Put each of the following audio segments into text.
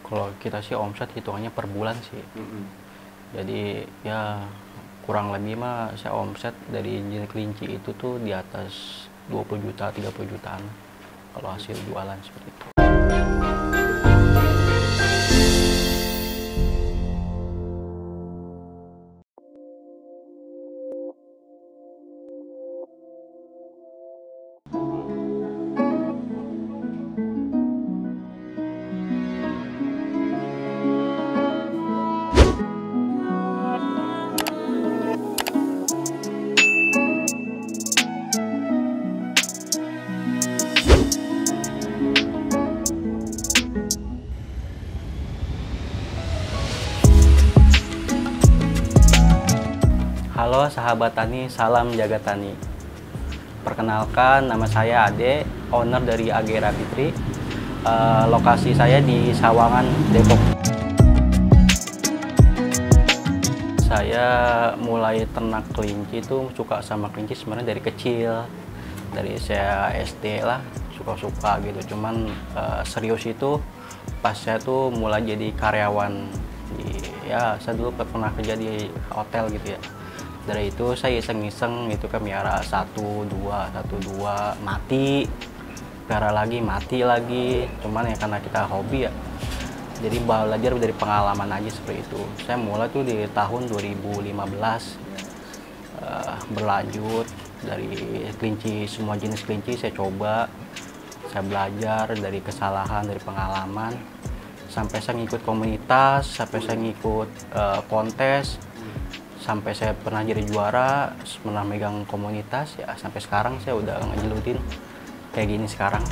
Kalau kita sih omset hitungannya per bulan sih. Jadi ya kurang lebih mah saya omset dari jenis kelinci itu tuh di atas 20 juta, 30 jutaan kalau hasil jualan seperti itu. Halo sahabat tani, salam jaga tani. Perkenalkan, nama saya Ade, owner dari Agera Fitri. Lokasi saya di Sawangan, Depok. Saya mulai ternak kelinci itu suka sama kelinci sebenarnya dari kecil. Dari saya SD lah, suka-suka gitu. Cuman serius itu pas saya tuh mulai jadi karyawan. Ya, saya dulu pernah kerja di hotel gitu ya. Dari itu saya iseng-iseng itu kan miara satu dua mati, piara lagi mati lagi. Cuman ya karena kita hobi ya, jadi belajar dari pengalaman aja seperti itu. Saya mulai tuh di tahun 2015, berlanjut dari kelinci, semua jenis kelinci saya coba, saya belajar dari kesalahan, dari pengalaman, sampai saya ngikut komunitas, sampai saya ngikut kontes, sampai saya pernah jadi juara, pernah megang komunitas ya, sampai sekarang saya udah ngejelutin kayak gini sekarang.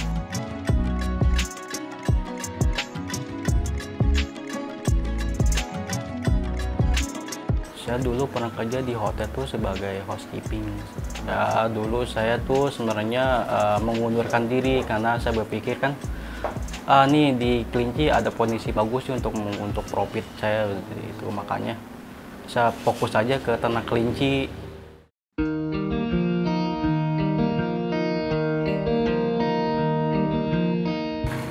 Saya dulu pernah kerja di hotel tuh sebagai housekeeping. Ya dulu saya tuh sebenarnya mengundurkan diri karena saya berpikir kan nih di kelinci ada kondisi bagus sih untuk profit saya itu, makanya saya fokus aja ke ternak kelinci.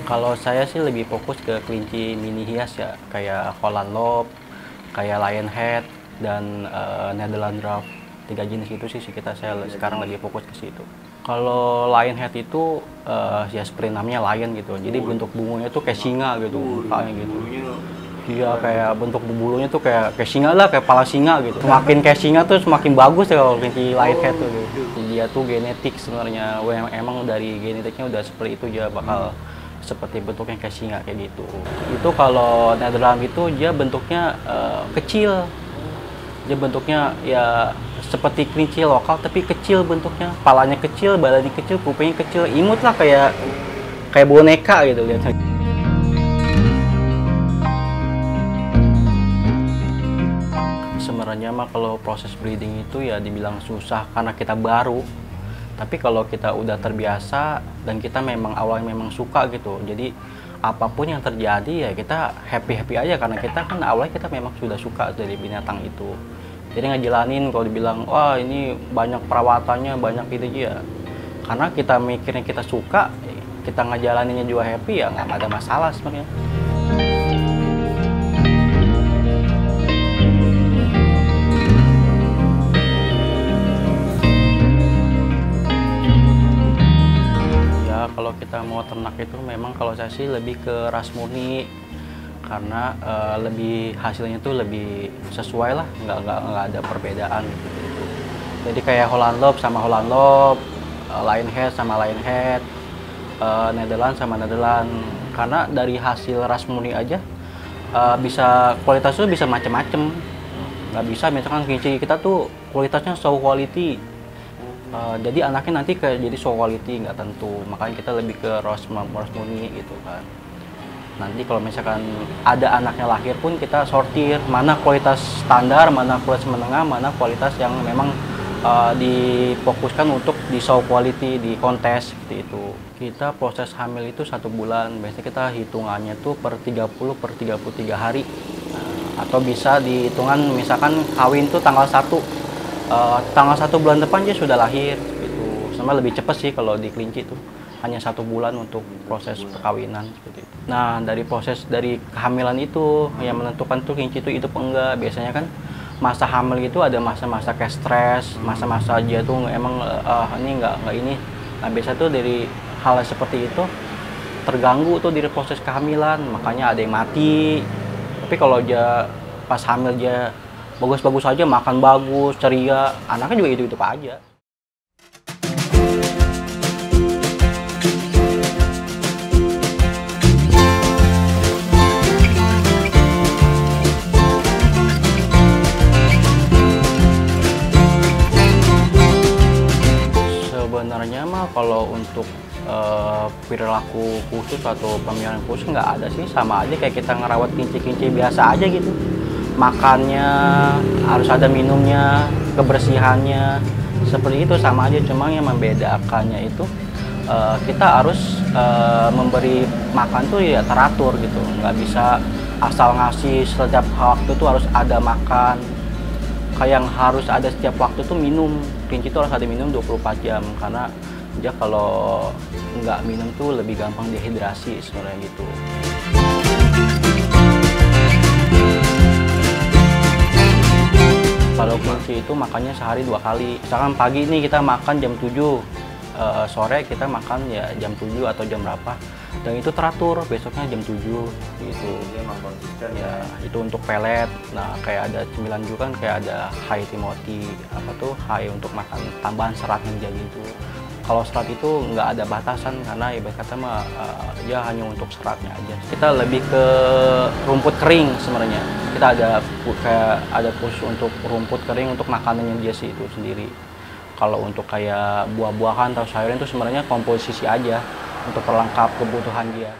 Kalau saya sih lebih fokus ke kelinci mini hias ya, kayak Holland Lop, kayak Lionhead, dan Netherland Draft. 3 jenis itu sih saya sekarang lebih fokus ke situ. Kalau Lionhead itu ya seperti namanya lion gitu, jadi bentuk bunganya tuh kayak singa gitu, mukanya gitu. Iya, kayak bentuk bulunya tuh kayak singa lah, kayak kepala singa gitu. Semakin kayak singa tuh semakin bagus ya kalau kelinci Lionhead tuh gitu. Dia tuh genetik sebenarnya, emang dari genetiknya udah seperti itu, dia bakal seperti bentuknya kayak singa kayak gitu. Itu kalau Netherland itu dia bentuknya kecil. Dia bentuknya ya seperti kelinci lokal tapi kecil bentuknya. Kepalanya kecil, badannya kecil, kupingnya kecil, imut lah kayak boneka gitu lihatnya. Sebenarnya mah kalau proses breeding itu ya dibilang susah karena kita baru. Tapi kalau kita udah terbiasa dan kita memang awalnya memang suka gitu, jadi apapun yang terjadi ya kita happy aja karena kita kan awalnya kita memang sudah suka dari binatang itu. Jadi ngejalanin kalau dibilang wah ini banyak perawatannya, banyak gitu ya. Karena kita mikirnya kita suka, kita ngejalaninnya juga happy ya nggak ada masalah sebenarnya. Kalau kita mau ternak itu memang kalau saya sih lebih ke ras murni karena lebih hasilnya tuh lebih sesuai lah, nggak ada perbedaan gitu. Jadi kayak Holland Lop sama Holland Lop, Lionhead sama Lionhead, Netherland sama Netherland. Karena dari hasil ras murni aja bisa kualitasnya bisa macem-macem. Nggak bisa misalkan kelinci kita tuh kualitasnya show quality. Jadi anaknya nanti jadi show quality nggak tentu, makanya kita lebih ke ras murni gitu kan. Nanti kalau misalkan ada anaknya lahir pun kita sortir mana kualitas standar, mana kualitas menengah, mana kualitas yang memang difokuskan untuk di show quality di kontes seperti itu. Kita proses hamil itu 1 bulan, biasanya kita hitungannya tuh per 33 hari, atau bisa dihitungan misalkan kawin tuh tanggal 1 bulan depan dia sudah lahir gitu. Sama lebih cepat sih kalau di kelinci itu. hanya 1 bulan untuk proses perkawinan seperti itu. Nah, dari kehamilan itu yang menentukan tuh kelinci itu hidup enggak. Biasanya kan masa hamil itu ada masa-masa kayak stres, masa-masa dia tuh emang ini enggak ini. Nah, biasa tuh dari hal seperti itu terganggu tuh di proses kehamilan, makanya ada yang mati. Tapi kalau dia pas hamil dia bagus-bagus aja, makan bagus, ceria, anaknya juga hidup-hidup aja. Sebenarnya mah kalau untuk perilaku khusus atau pemeliharaan khusus nggak ada sih, sama aja kayak kita ngerawat kelinci-kelinci biasa aja gitu. Makannya harus ada, minumnya, kebersihannya seperti itu sama aja, cuma yang membedakannya itu kita harus memberi makan tuh ya teratur gitu, nggak bisa asal ngasih setiap waktu tuh harus ada makan. Kayak yang harus ada setiap waktu tuh minum, kelinci itu harus ada minum 24 jam karena dia kalau nggak minum tuh lebih gampang dehidrasi sebenarnya gitu. Kalau kelinci itu makannya sehari 2 kali. Misalkan pagi ini kita makan jam 7, sore kita makan ya jam 7 atau jam berapa. Dan itu teratur, besoknya jam 7 gitu. Dia emang konsisten ya. Itu untuk pelet. Nah, kayak ada cemilan juga kan, kayak ada high timothy, apa tuh high untuk makan tambahan serat yang jadi itu. Kalau serat itu nggak ada batasan karena ibarat kata mah ya hanya untuk seratnya aja. Kita lebih ke rumput kering sebenarnya. Kita ada khusus untuk rumput kering untuk makanannya dia sih itu sendiri. Kalau untuk kayak buah-buahan atau sayuran itu sebenarnya komposisi aja untuk perlengkap kebutuhan dia.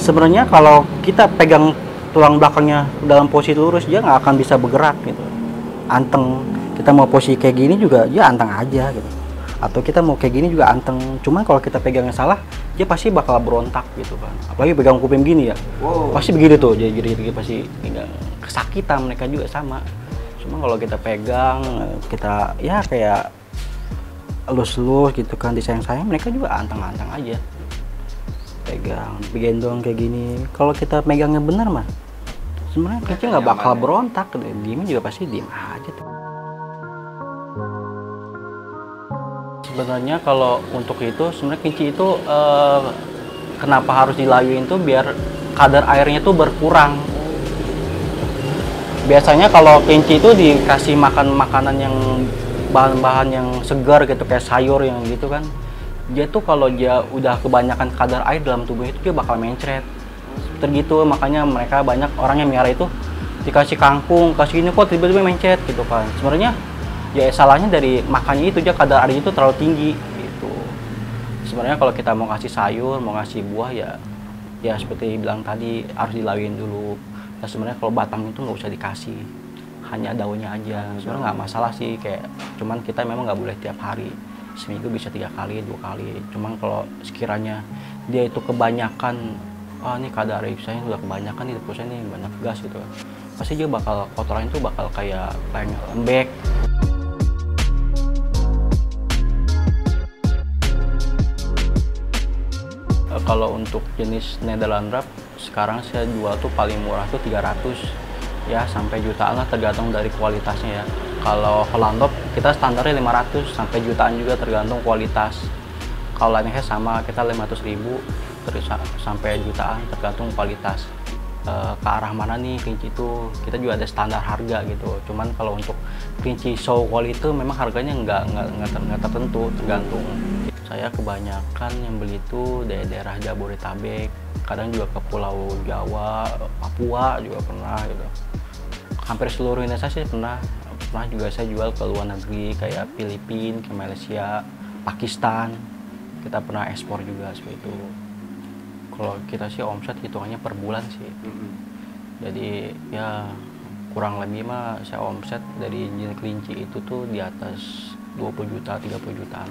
Sebenarnya kalau kita pegang tulang belakangnya dalam posisi lurus, dia nggak akan bisa bergerak gitu, anteng. Kita mau posisi kayak gini juga dia anteng aja gitu, atau kita mau kayak gini juga anteng. Cuman kalau kita pegangnya salah, dia pasti bakal berontak gitu kan. Apalagi pegang kuping gini ya, pasti begitu tuh, jadi pasti kesakitan. Mereka juga sama. Cuma kalau kita pegang, kita ya kayak elus-elus gitu kan, disayang-sayang, mereka juga anteng-anteng aja. Pegang, gendong kayak gini. Kalau kita megangnya benar mah, sebenarnya kelinci nggak bakal berontak. Diem juga pasti diem aja tuh. Sebenarnya kalau untuk itu, sebenarnya kelinci itu kenapa harus dilayuin tuh biar kadar airnya tuh berkurang. Biasanya kalau kelinci itu dikasih makan makanan yang bahan-bahan yang segar gitu, kayak sayur yang gitu kan, dia tuh kalau dia udah kebanyakan kadar air dalam tubuhnya itu dia bakal mencret. Seperti gitu, makanya mereka banyak orang yang miara itu dikasih kangkung, kasih ini kok tiba-tiba mencret gitu kan. Sebenarnya ya salahnya dari makannya itu, dia kadar airnya itu terlalu tinggi gitu. Sebenarnya kalau kita mau kasih sayur, mau ngasih buah ya seperti bilang tadi harus dilawin dulu. Nah, sebenarnya kalau batang itu nggak usah dikasih, hanya daunnya aja. Sebenarnya nggak masalah sih, kayak cuman kita memang nggak boleh tiap hari. Seminggu bisa 3 kali, 2 kali. Cuman kalau sekiranya dia itu kebanyakan, ini kadar air saya udah kebanyakan nih, terus ini banyak gas gitu, pasti dia bakal, kotoran itu bakal kayak lembek. Kalau untuk jenis Nederland Wrap sekarang saya jual tuh paling murah tuh 300 ya sampai jutaan lah, tergantung dari kualitasnya ya. Kalau Holland Wrap kita standarnya 500 sampai jutaan juga tergantung kualitas. Kalau lainnya sama, kita 500.000 terus sampai jutaan tergantung kualitas. Ke arah mana nih kelinci itu, kita juga ada standar harga gitu. Cuman kalau untuk kelinci show quality itu memang harganya nggak tertentu, tergantung. Saya kebanyakan yang beli itu dari daerah Jabodetabek, kadang juga ke Pulau Jawa, Papua juga pernah gitu. Hampir seluruh Indonesia sih pernah juga saya jual ke luar negeri kayak Filipina, ke Malaysia, Pakistan. Kita pernah ekspor juga seperti itu. Kalau kita sih omset hitungannya per bulan sih. Jadi ya kurang lebih mah saya omset dari jenis kelinci itu tuh di atas 20 juta, 30 jutaan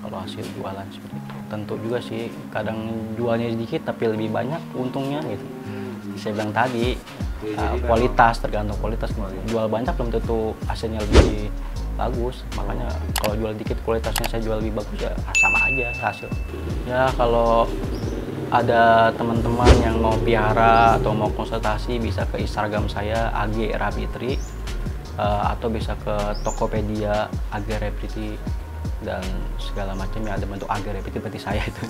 kalau hasil jualan seperti itu. Tentu juga sih kadang jualnya sedikit tapi lebih banyak untungnya gitu. Saya bilang tadi kualitas, tergantung kualitas. Jual banyak belum tentu hasilnya lebih bagus, makanya kalau jual dikit kualitasnya saya jual lebih bagus ya sama aja hasil. Ya kalau ada teman-teman yang mau piara atau mau konsultasi bisa ke Instagram saya AG Rapitri, atau bisa ke Tokopedia AG Rapitri dan segala macam ya, ada bentuk AG Rapitri berarti saya itu.